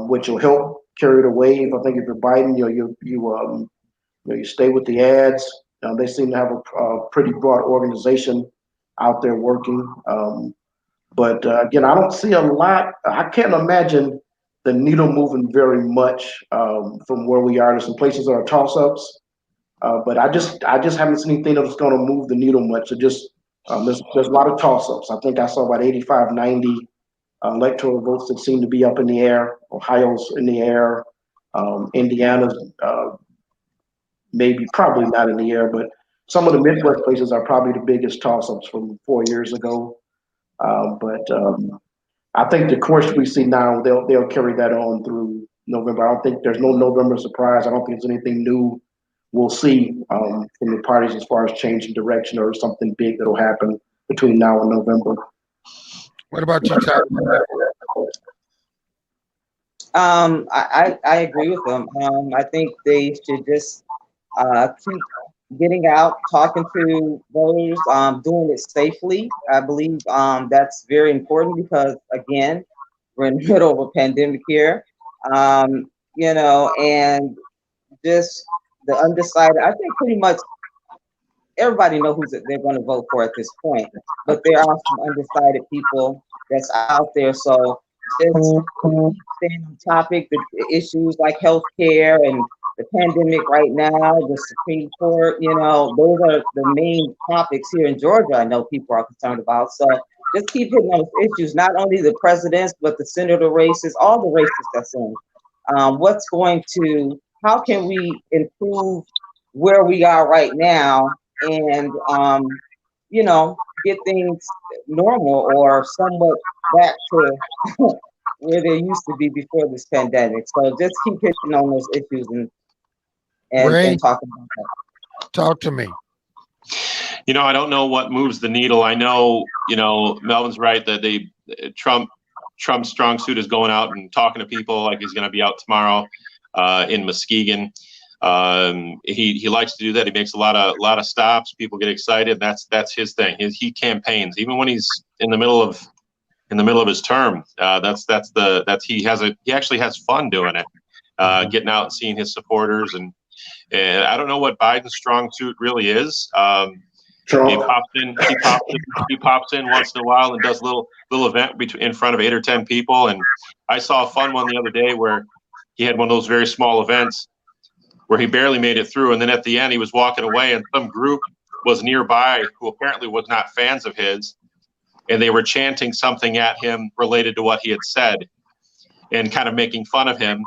which will help carry the wave. I think if you're Biden, you stay with the ads, They seem to have a pretty broad organization out there working. But again, I don't see a lot. I can't imagine the needle moving very much from where we are. There's some places that are toss-ups, but I just haven't seen anything that's going to move the needle much. So just there's a lot of toss-ups. I think I saw about 85, 90 electoral votes that seem to be up in the air. Ohio's in the air. Indiana's probably not in the air, but some of the Midwest places are probably the biggest toss-ups from 4 years ago. But I think the course we see now, they'll carry that on through November. I don't think there's no November surprise. I don't think there's anything new we'll see from the parties as far as changing direction or something big that'll happen between now and November. What about you, Ty? I agree with them. I think they should just keep getting out, talking to voters, doing it safely. I believe that's very important because, again, we're in the middle of a pandemic here, and just the undecided. I think pretty much everybody knows who they're going to vote for at this point, but there are some undecided people that's out there. So just staying on topic, the issues like healthcare and the pandemic right now, the Supreme Court, those are the main topics here in Georgia. I know people are concerned about. So just keep hitting those issues, not only the presidents, but the senator races, all the races that's in. How can we improve where we are right now and, get things normal or somewhat back to where they used to be before this pandemic. So just keep hitting on those issues and talk about that. Talk to me. I don't know what moves the needle. I know, Melvin's right that Trump's strong suit is going out and talking to people like he's going to be out tomorrow in Muskegon. He likes to do that. He makes a lot of stops. People get excited. That's his thing. He campaigns even when he's in the middle of his term. He actually has fun doing it, getting out and seeing his supporters. And I don't know what Biden's strong suit really is. He pops in once in a while and does a little event in front of 8 or 10 people. And I saw a fun one the other day where he had one of those very small events where he barely made it through. And then at the end, he was walking away and some group was nearby who apparently was not fans of his. And they were chanting something at him related to what he had said and kind of making fun of him.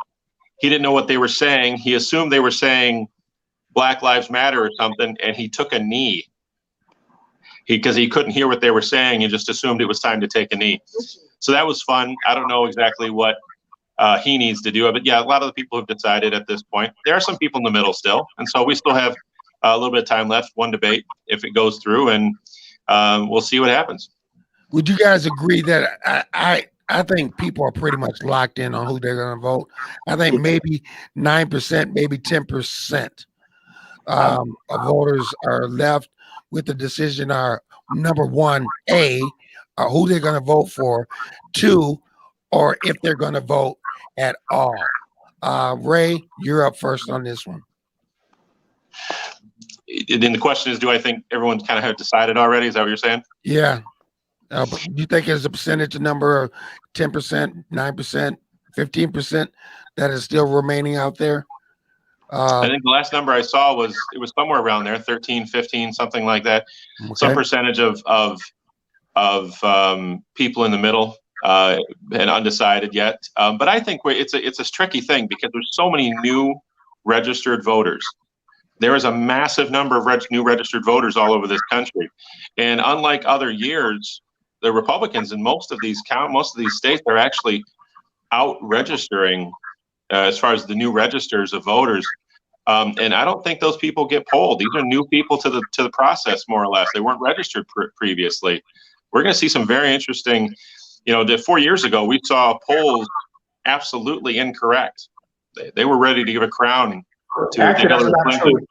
He didn't know what they were saying. He assumed they were saying Black Lives Matter or something, and he took a knee because he couldn't hear what they were saying and just assumed it was time to take a knee. So that was fun. I don't know exactly what he needs to do. But yeah, a lot of the people have decided at this point. There are some people in the middle still. And so we still have a little bit of time left, one debate if it goes through, and we'll see what happens. Would you guys agree that I think people are pretty much locked in on who they're going to vote? I think maybe 9%, maybe 10% of voters are left with the decision are number one, who they're going to vote for, two, or if they're going to vote at all. Ray, you're up first on this one. Then the question is, do I think everyone's kind of have decided already? Is that what you're saying? Yeah. But do you think there's a percentage, a number of 10%, 9%, 15% that is still remaining out there? I think the last number I saw was somewhere around there, 13, 15, something like that. Okay. Some percentage of people in the middle and undecided yet. But I think it's a tricky thing because there's so many new registered voters. There is a massive number of new registered voters all over this country, and unlike other years, the Republicans in most of these states are actually out registering as far as the new registers of voters. And I don't think those people get polled. These are new people to the process, more or less. They weren't registered previously. We're going to see some very interesting. 4 years ago, we saw polls absolutely incorrect. They were ready to give a crown to Hillary Clinton.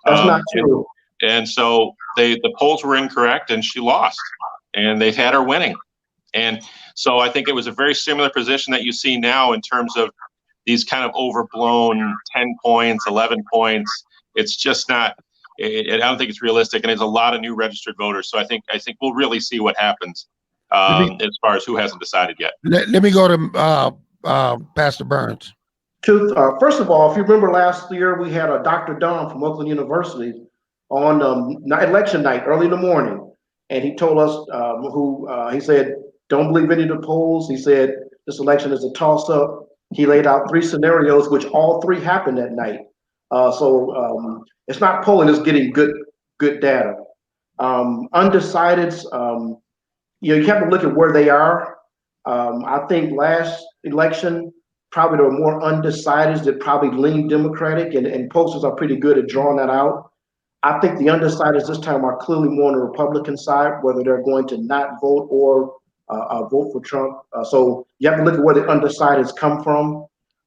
That's not true. And so the polls were incorrect, and she lost. And they've had her winning. And so I think it was a very similar position that you see now in terms of these kind of overblown 10 points, 11 points. It's just not, I don't think it's realistic, and there's a lot of new registered voters. So I think we'll really see what happens as far as who hasn't decided yet. Let me go to Pastor Burns. First of all, if you remember last year, we had a Dr. Don from Oakland University on election night, early in the morning, and he told us he said, don't believe any of the polls. He said this election is a toss-up. He laid out 3 scenarios, which all 3 happened that night. So it's not polling; it's getting good data. Undecideds, you have to look at where they are. I think last election, probably there were more undecideds that probably lean Democratic, and pollsters are pretty good at drawing that out. I think the undecideds this time are clearly more on the Republican side, whether they're going to not vote or vote for Trump. So you have to look at where the undecideds come from.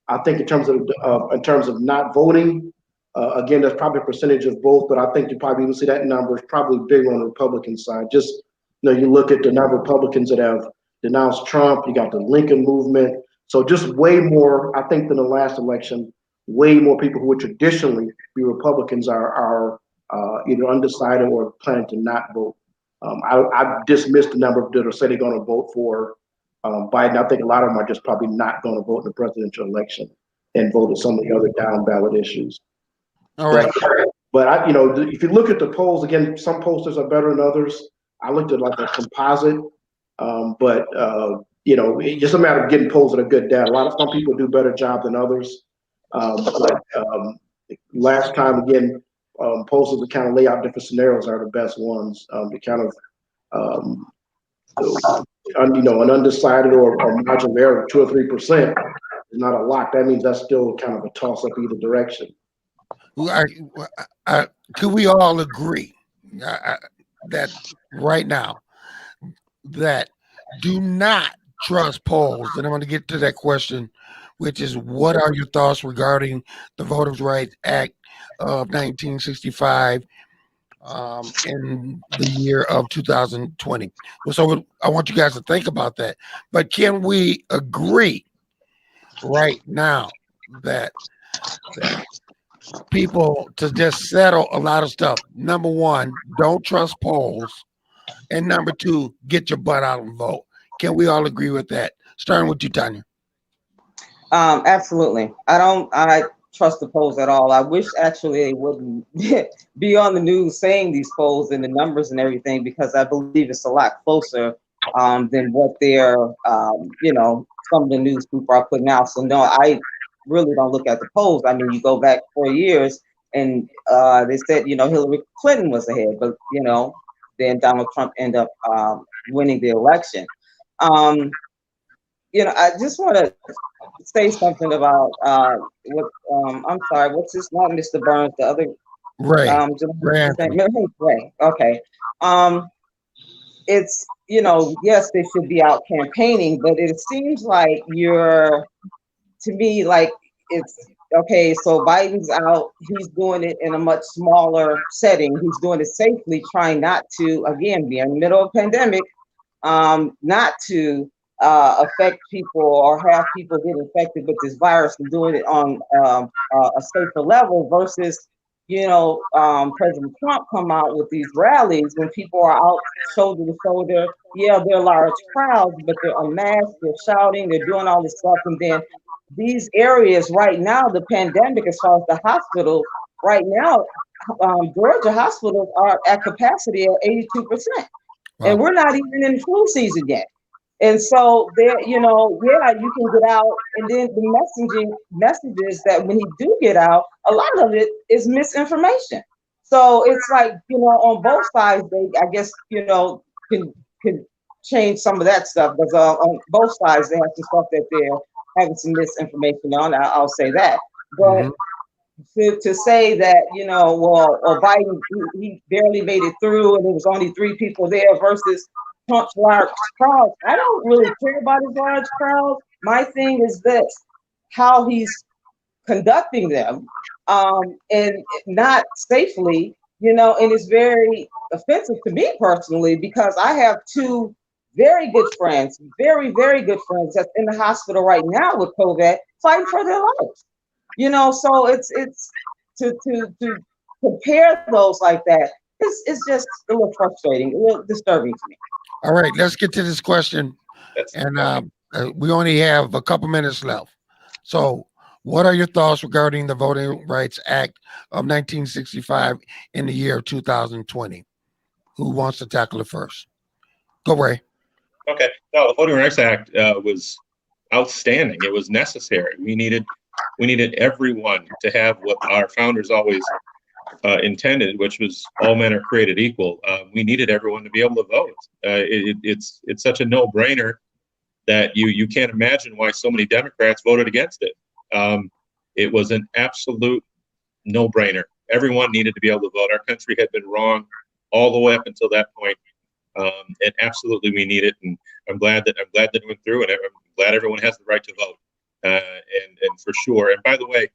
I think in terms of not voting, again, there's probably a percentage of both, but I think you probably even see that number is probably bigger on the Republican side. Just you look at the number of Republicans that have denounced Trump. You got the Lincoln movement. So just way more, I think, than the last election. Way more people who would traditionally be Republicans are either undecided or planning to not vote. I dismissed the number that are say they're going to vote for Biden. I think a lot of them are just probably not going to vote in the presidential election and vote at some of the other down ballot issues. All right. But if you look at the polls, again, some pollsters are better than others. I looked at like a composite, but it's just a matter of getting polls that are good data. Some people do a better job than others. Last time, again, pollsters that kind of lay out different scenarios are the best ones. To kind of, an undecided or margin of error of 2 or 3% is not a lot. That means that's still kind of a toss up either direction. Could we all agree that right now that do not trust polls? And I'm going to get to that question, which is, what are your thoughts regarding the Voters' Rights Act of 1965 in the year of 2020? So I want you guys to think about that. But can we agree right now that people to just settle a lot of stuff? Number one, don't trust polls. And number two, get your butt out and vote. Can we all agree with that? Starting with you, Tanya. Absolutely. I trust the polls at all. I wish actually they wouldn't be on the news saying these polls and the numbers and everything, because I believe it's a lot closer than what they're, some of the news people are putting out. So no, I really don't look at the polls. I mean, you go back 4 years and they said, Hillary Clinton was ahead, but, then Donald Trump ended up winning the election. I just want to say something about I'm sorry, what's this? Not Mr. Burns, the other Ray. Ray. Okay. It's yes, they should be out campaigning, but it seems like to me, like it's okay. So Biden's out. He's doing it in a much smaller setting. He's doing it safely, trying not to, again, be in the middle of a pandemic, not to affect people or have people get infected with this virus, and doing it on a safer level versus, President Trump come out with these rallies when people are out shoulder to shoulder. Yeah, they're large crowds, but they're unmasked, they're shouting, they're doing all this stuff. And then these areas right now, the pandemic, as far as the hospitals, right now, Georgia hospitals are at capacity at 82%. Wow. And we're not even in flu season yet. And so there, you can get out, and then the messages that when he do get out, a lot of it is misinformation. So it's like, on both sides, they, I guess, can change some of that stuff, because on both sides they have some stuff that they're having some misinformation on. I'll say that. But to say that, or Biden, he barely made it through and there was only 3 people there versus Trump's large crowd. I don't really care about his large crowd. My thing is this, how he's conducting them, and not safely, and it's very offensive to me personally, because I have 2 very good friends, very, very good friends that's in the hospital right now with COVID, fighting for their lives. So it's to prepare those like that, it's just a little frustrating, a little disturbing to me. All right, let's get to this question. And we only have a couple minutes left. So, what are your thoughts regarding the Voting Rights Act of 1965 in the year 2020? Who wants to tackle it first? Go, Ray. Okay. No, the Voting Rights Act was outstanding. It was necessary. We needed everyone to have what our founders always intended, which was all men are created equal. We needed everyone to be able to vote. It's such a no-brainer that you can't imagine why so many Democrats voted against it. It was an absolute no-brainer. Everyone needed to be able to vote. Our country had been wrong all the way up until that point. And absolutely we need it, and I'm glad that it went through, and I'm glad everyone has the right to vote, and for sure. And by the way,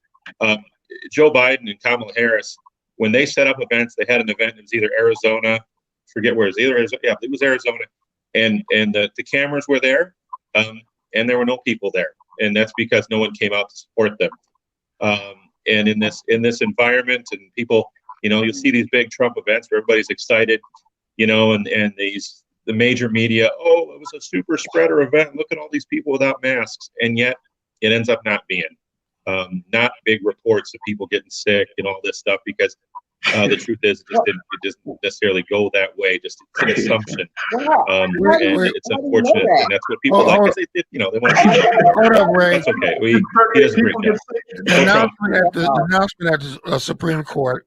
Joe Biden and Kamala Harris, when they set up events, they had an event. It was either Arizona, forget where it was, either Arizona, yeah, it was Arizona, and the cameras were there, and there were no people there, and that's because no one came out to support them. And in this environment, and people, you'll see these big Trump events where everybody's excited. And the major media, oh, it was a super spreader event. Look at all these people without masks. And yet it ends up not being. Not big reports of people getting sick and all this stuff, because the truth is it doesn't necessarily go that way. Just it's an assumption. And it's unfortunate. And that's what people like. They want to hold up, Ray. That's okay. He doesn't bring that. The announcement at the Supreme Court.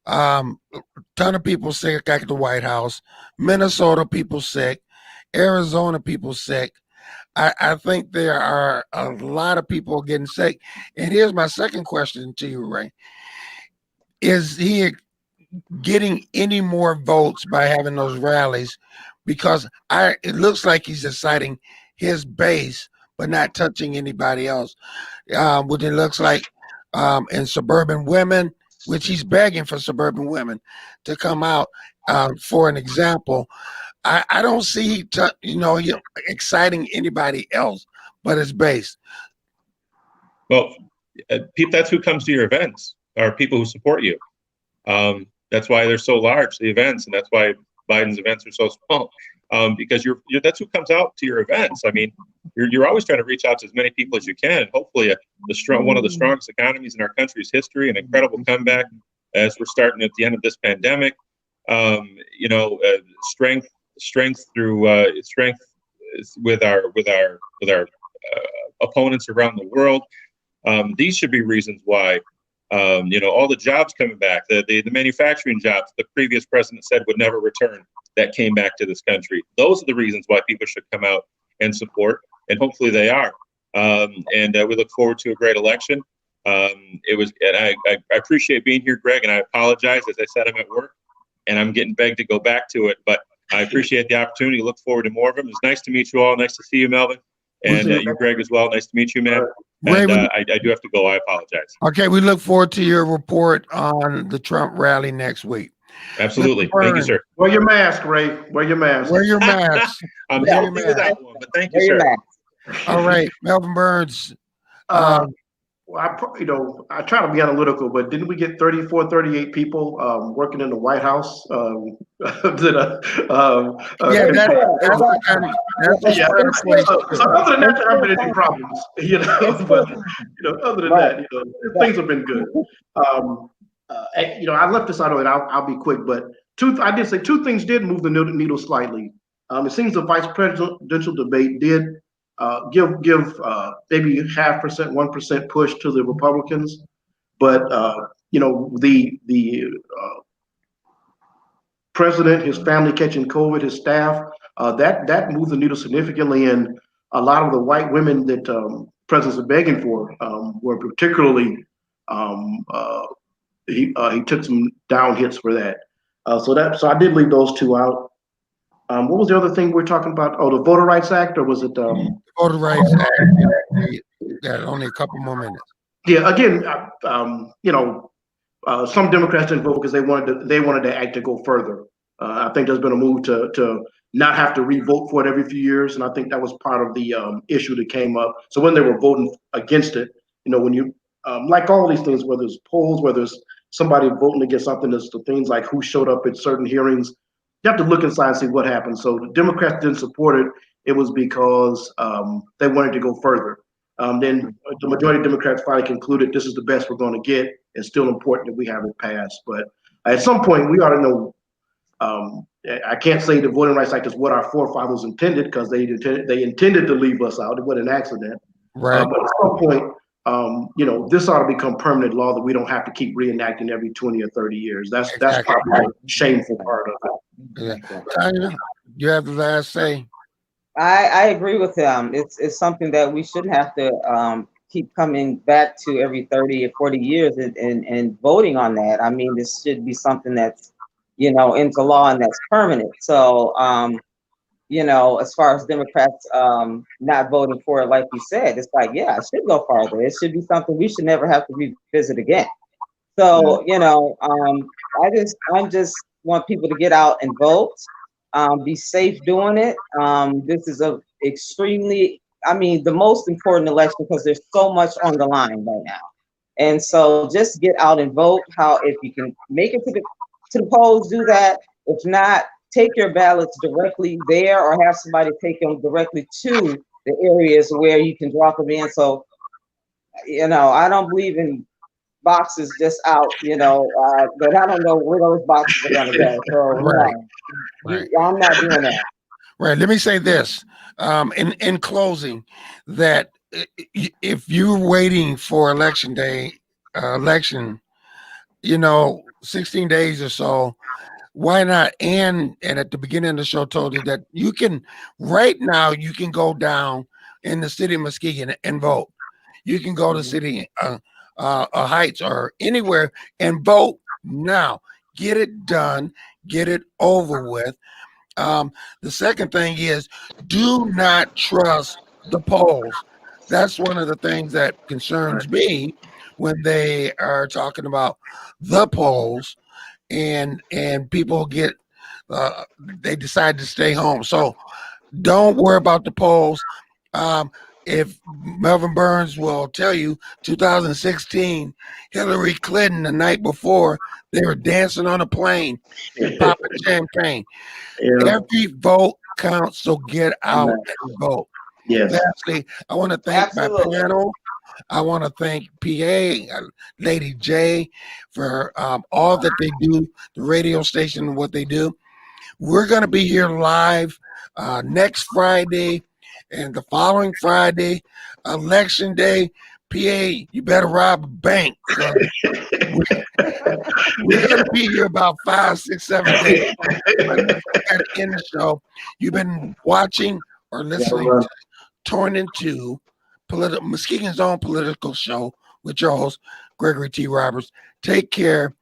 Ton of people sick at the White House. Minnesota people sick. Arizona people sick. I think there are a lot of people getting sick. And here's my second question to you, Ray. Is he getting any more votes by having those rallies? Because it looks like he's deciding his base, but not touching anybody else. What it looks like in suburban women, which he's begging for suburban women to come out. For an example, I don't see exciting anybody else but his base. Well, that's who comes to your events, are people who support you. That's why they're so large, the events, and that's why Biden's events are so small. Because that's who comes out to your events. I mean, you're always trying to reach out to as many people as you can. And hopefully, one of the strongest economies in our country's history, an incredible comeback as we're starting at the end of this pandemic. Strength through strength with our opponents around the world. These should be reasons why. All the jobs coming back, the manufacturing jobs the previous president said would never return, that came back to this country. Those are the reasons why people should come out and support, and hopefully they are. And we look forward to a great election. I appreciate being here, Greg, and I apologize. As I said, I'm at work, and I'm getting begged to go back to it, but I appreciate the opportunity. Look forward to more of them. It's nice to meet you all. Nice to see you, Melvin. And you, Greg, as well. Nice to meet you, man. And I do have to go. I apologize. Okay, we look forward to your report on the Trump rally next week. Absolutely. Thank you, sir. Wear your mask, Ray. Wear your mask. Wear your mask. I'm happy with that one, but thank you, sir. All right, Melvin Burns. I try to be analytical, but didn't we get 34, 38 people working in the White House? That's the kind of So other than that, there haven't been any problems, But other than that, things have been good. I left this out of it. I'll be quick, but I did say two things did move the needle slightly. It seems the vice presidential debate did give maybe 0.5%, 1% push to the Republicans, but the president, his family catching COVID, his staff, that moved the needle significantly, and a lot of the white women that presidents are begging for were particularly he took some down hits for that. So I did leave those two out. What was the other thing we were talking about? Oh, the Voter Rights Act, or was it? Voter Rights Act. Yeah, only a couple more minutes. Yeah, again, some Democrats didn't vote because they wanted the act to go further. I think there's been a move to not have to re-vote for it every few years, and I think that was part of the issue that came up. So when they were voting against it, when you like all these things, whether it's polls, whether it's somebody voting against something, as to things like who showed up at certain hearings. You have to look inside and see what happened. So the Democrats didn't support it. It was because they wanted to go further. Then the majority of Democrats finally concluded this is the best we're going to get. It's still important that we have it passed. But at some point, we ought to know. I can't say the Voting Rights Act is what our forefathers intended, because they intended to leave us out. It was an accident. Right. But at some point, this ought to become permanent law, that we don't have to keep reenacting every 20 or 30 years. That's probably the shameful part of it. Yeah. Tanya, you have the last say. I agree with him. It's something that we shouldn't have to keep coming back to every 30 or 40 years and voting on that. I mean, this should be something that's, into law and that's permanent. So, as far as Democrats not voting for it, like you said, it's like, yeah, it should go farther. It should be something we should never have to revisit again. So, I just want people to get out and vote. Be safe doing it. This is the most important election, because there's so much on the line right now. And so just get out and vote. If you can make it to the polls, do that. If not, take your ballots directly there, or have somebody take them directly to the areas where you can drop them in. So, I don't believe in boxes just out, but I don't know where those boxes are going to go. So, Right. I'm not doing that. Right. Let me say this in closing, that if you're waiting for election day, 16 days or so, why not? And at the beginning of the show told you that you can go down in the city of Muskegon and vote. You can go to city Heights or anywhere and vote now. Get it done. Get it over with. The second thing is, do not trust the polls. That's one of the things that concerns me when they are talking about the polls, and people get they decide to stay home. So don't worry about the polls. If Melvin Burns will tell you, 2016, Hillary Clinton, the night before, they were dancing on a plane and popping champagne. Yeah. Every vote counts, so get out and vote. Yes. Lastly, I want to thank my panel. I want to thank PA, Lady J, for all that they do, the radio station and what they do. We're going to be here live next Friday and the following Friday, Election Day. PA, you better rob a bank. We're going to be here about 5, 6, 7 days. But we got to end the show. You've been watching or listening to Torn Into, Muskegon's own political show with your host, Gregory T. Roberts. Take care.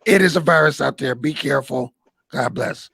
It is a virus out there. Be careful. God bless.